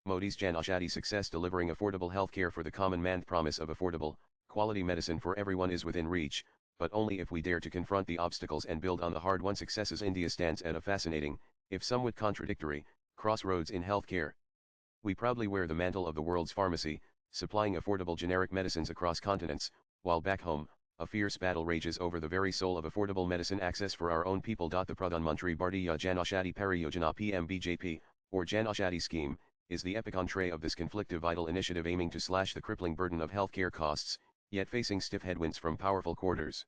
Modi's Jan Aushadhi success delivering affordable healthcare for the common man. Promise of affordable, quality medicine for everyone is within reach, but only if we dare to confront the obstacles and build on the hard-won successes. India stands at a fascinating, if somewhat contradictory, crossroads in healthcare. We proudly wear the mantle of the world's pharmacy, supplying affordable generic medicines across continents, while back home, a fierce battle rages over the very soul of affordable medicine access for our own people. The Pradhan Mantri Bhartiya Jan Aushadhi Pariyojana (PMBJP), or Jan Aushadhi scheme, is the epic entree of this conflictive vital initiative aiming to slash the crippling burden of healthcare costs, yet facing stiff headwinds from powerful quarters.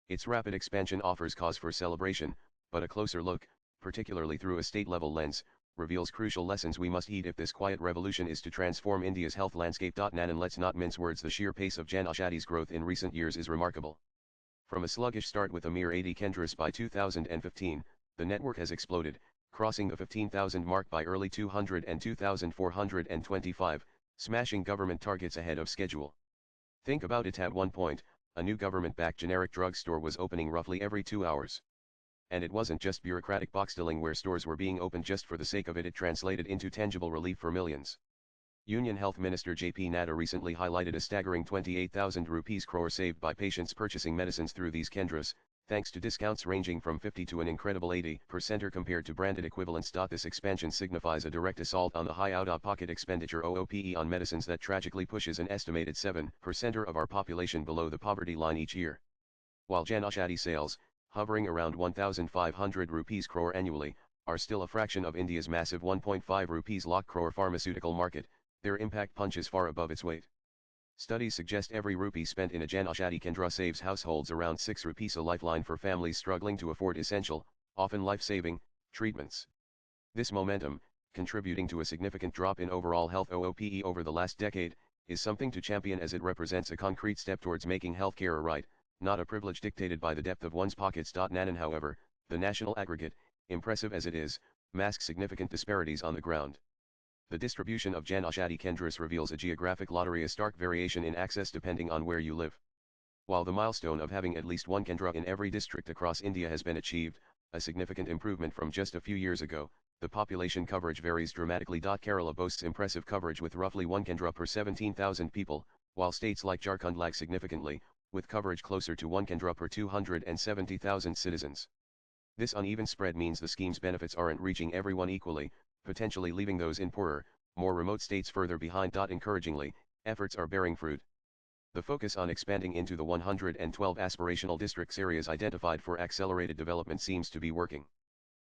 Its rapid expansion offers cause for celebration, but a closer look, particularly through a state-level lens, reveals crucial lessons we must heed if this quiet revolution is to transform India's health landscape. And let's not mince words, the sheer pace of Jan Aushadhi's growth in recent years is remarkable. From a sluggish start with a mere 80 kendras by 2015, the network has exploded, crossing the 15,000 mark by early 200 and 2,425, smashing government targets ahead of schedule. Think about it, at one point, a new government-backed generic drugstore was opening roughly every 2 hours. And it wasn't just bureaucratic box filling where stores were being opened just for the sake of it, it translated into tangible relief for millions. Union Health Minister J.P. Nadda recently highlighted a staggering 28,000 rupees crore saved by patients purchasing medicines through these kendras, thanks to discounts ranging from 50 to an incredible 80% compared to branded equivalents. This expansion signifies a direct assault on the high out-of-pocket expenditure (OOPE) on medicines that tragically pushes an estimated 7% of our population below the poverty line each year. While Jan Aushadhi sales, hovering around 1,500 rupees crore annually, are still a fraction of India's massive 1.5 rupees lakh crore pharmaceutical market, their impact punches far above its weight. Studies suggest every rupee spent in a Jan Aushadhi kendra saves households around 6 rupees, a lifeline for families struggling to afford essential, often life-saving, treatments. This momentum, contributing to a significant drop in overall health OOPE over the last decade, is something to champion as it represents a concrete step towards making healthcare a right, not a privilege dictated by the depth of one's pockets. Nanan, however, the national aggregate, impressive as it is, masks significant disparities on the ground. The distribution of Jan Aushadhi kendras reveals a geographic lottery, a stark variation in access depending on where you live. While the milestone of having at least one kendra in every district across India has been achieved, a significant improvement from just a few years ago, the population coverage varies dramatically. Kerala boasts impressive coverage with roughly one kendra per 17,000 people, while states like Jharkhand lag significantly, with coverage closer to one kendra per 270,000 citizens. This uneven spread means the scheme's benefits aren't reaching everyone equally, potentially leaving those in poorer, more remote states further behind. Encouragingly, efforts are bearing fruit. The focus on expanding into the 112 aspirational districts areas identified for accelerated development seems to be working.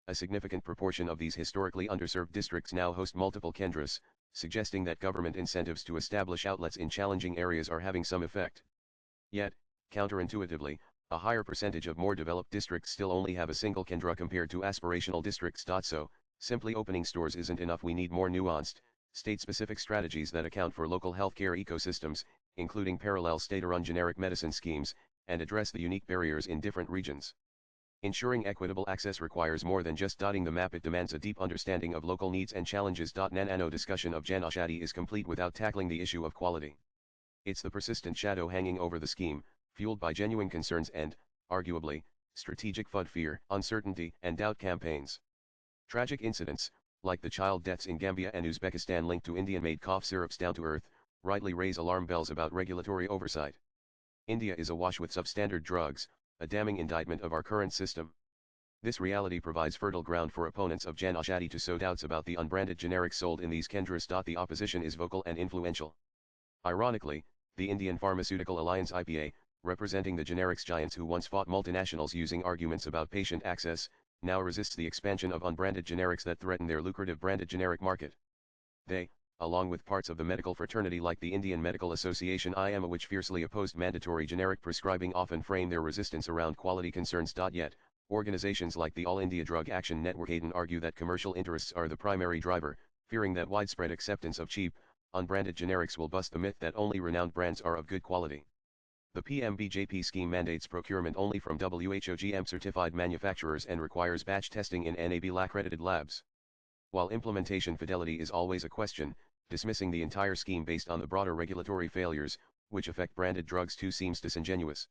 A significant proportion of these historically underserved districts now host multiple kendras, suggesting that government incentives to establish outlets in challenging areas are having some effect. Yet, counterintuitively, a higher percentage of more developed districts still only have a single kendra compared to aspirational districts. So, simply opening stores isn't enough. We need more nuanced, state-specific strategies that account for local healthcare ecosystems, including parallel state-run generic medicine schemes, and address the unique barriers in different regions. Ensuring equitable access requires more than just dotting the map, it demands a deep understanding of local needs and challenges. No discussion of Jan Aushadhi is complete without tackling the issue of quality. It's the persistent shadow hanging over the scheme, fueled by genuine concerns and, arguably, strategic FUD, fear, uncertainty, and doubt campaigns. Tragic incidents, like the child deaths in Gambia and Uzbekistan linked to Indian-made cough syrups down to earth, rightly raise alarm bells about regulatory oversight. India is awash with substandard drugs, a damning indictment of our current system. This reality provides fertile ground for opponents of Jan Aushadhi to sow doubts about the unbranded generics sold in these kendras. The opposition is vocal and influential. Ironically, the Indian Pharmaceutical Alliance (IPA), representing the generics giants who once fought multinationals using arguments about patient access, now resists the expansion of unbranded generics that threaten their lucrative branded generic market. They, along with parts of the medical fraternity like the Indian Medical Association (IMA), which fiercely opposed mandatory generic prescribing, often frame their resistance around quality concerns. Yet, organizations like the All India Drug Action Network (AIDN) argue that commercial interests are the primary driver, fearing that widespread acceptance of cheap, unbranded generics will bust the myth that only renowned brands are of good quality. The PMBJP scheme mandates procurement only from WHO GM-certified manufacturers and requires batch testing in NABL-accredited labs. While implementation fidelity is always a question, dismissing the entire scheme based on the broader regulatory failures, which affect branded drugs too, seems disingenuous.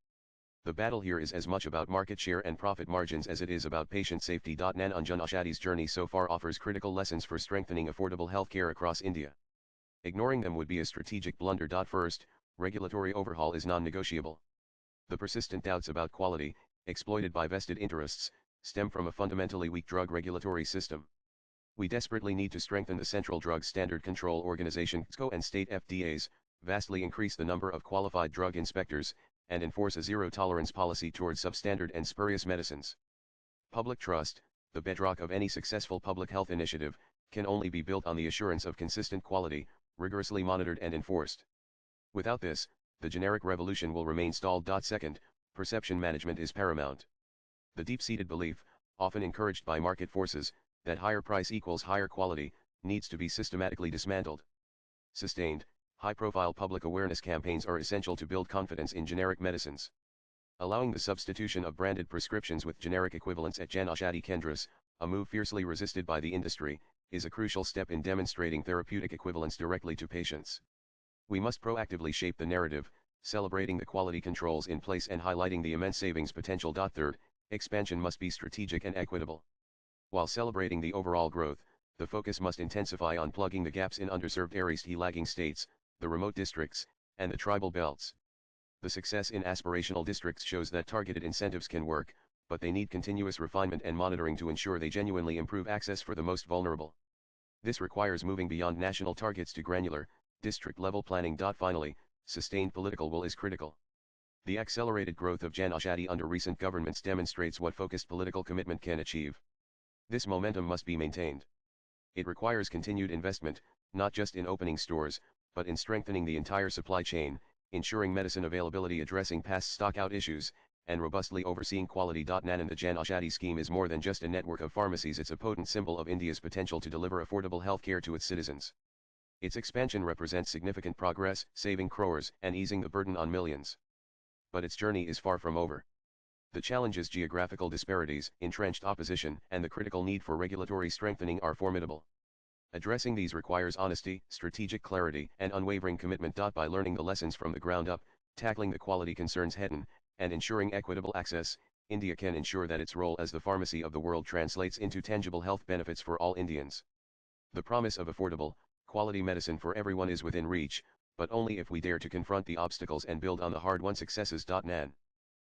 The battle here is as much about market share and profit margins as it is about patient safety. Nan Aushadhi's journey so far offers critical lessons for strengthening affordable healthcare across India. Ignoring them would be a strategic blunder. First, regulatory overhaul is non-negotiable. The persistent doubts about quality, exploited by vested interests, stem from a fundamentally weak drug regulatory system. We desperately need to strengthen the Central Drug Standard Control Organization (CSCO) and state FDAs, vastly increase the number of qualified drug inspectors, and enforce a zero-tolerance policy towards substandard and spurious medicines. Public trust, the bedrock of any successful public health initiative, can only be built on the assurance of consistent quality, rigorously monitored and enforced. Without this, the generic revolution will remain stalled. Second, perception management is paramount. The deep-seated belief, often encouraged by market forces, that higher price equals higher quality, needs to be systematically dismantled. Sustained, high-profile public awareness campaigns are essential to build confidence in generic medicines. Allowing the substitution of branded prescriptions with generic equivalents at Jan Aushadhi Kendras, a move fiercely resisted by the industry, is a crucial step in demonstrating therapeutic equivalence directly to patients. We must proactively shape the narrative, celebrating the quality controls in place and highlighting the immense savings potential. Third, expansion must be strategic and equitable. While celebrating the overall growth, the focus must intensify on plugging the gaps in underserved areas, lagging states, the remote districts, and the tribal belts. The success in aspirational districts shows that targeted incentives can work, but they need continuous refinement and monitoring to ensure they genuinely improve access for the most vulnerable. This requires moving beyond national targets to granular, district-level planning. Finally, sustained political will is critical. The accelerated growth of Jan Aushadhi under recent governments demonstrates what focused political commitment can achieve. This momentum must be maintained. It requires continued investment, not just in opening stores, but in strengthening the entire supply chain, ensuring medicine availability, addressing past stock-out issues, and robustly overseeing quality. Nan and the Jan Aushadhi scheme is more than just a network of pharmacies. It's a potent symbol of India's potential to deliver affordable healthcare to its citizens. Its expansion represents significant progress, saving crores and easing the burden on millions. But its journey is far from over. The challenges, geographical disparities, entrenched opposition, and the critical need for regulatory strengthening are formidable. Addressing these requires honesty, strategic clarity, and unwavering commitment. By learning the lessons from the ground up, tackling the quality concerns head-on, and ensuring equitable access, India can ensure that its role as the pharmacy of the world translates into tangible health benefits for all Indians. The promise of affordable, quality medicine for everyone is within reach, but only if we dare to confront the obstacles and build on the hard-won successes. Nan.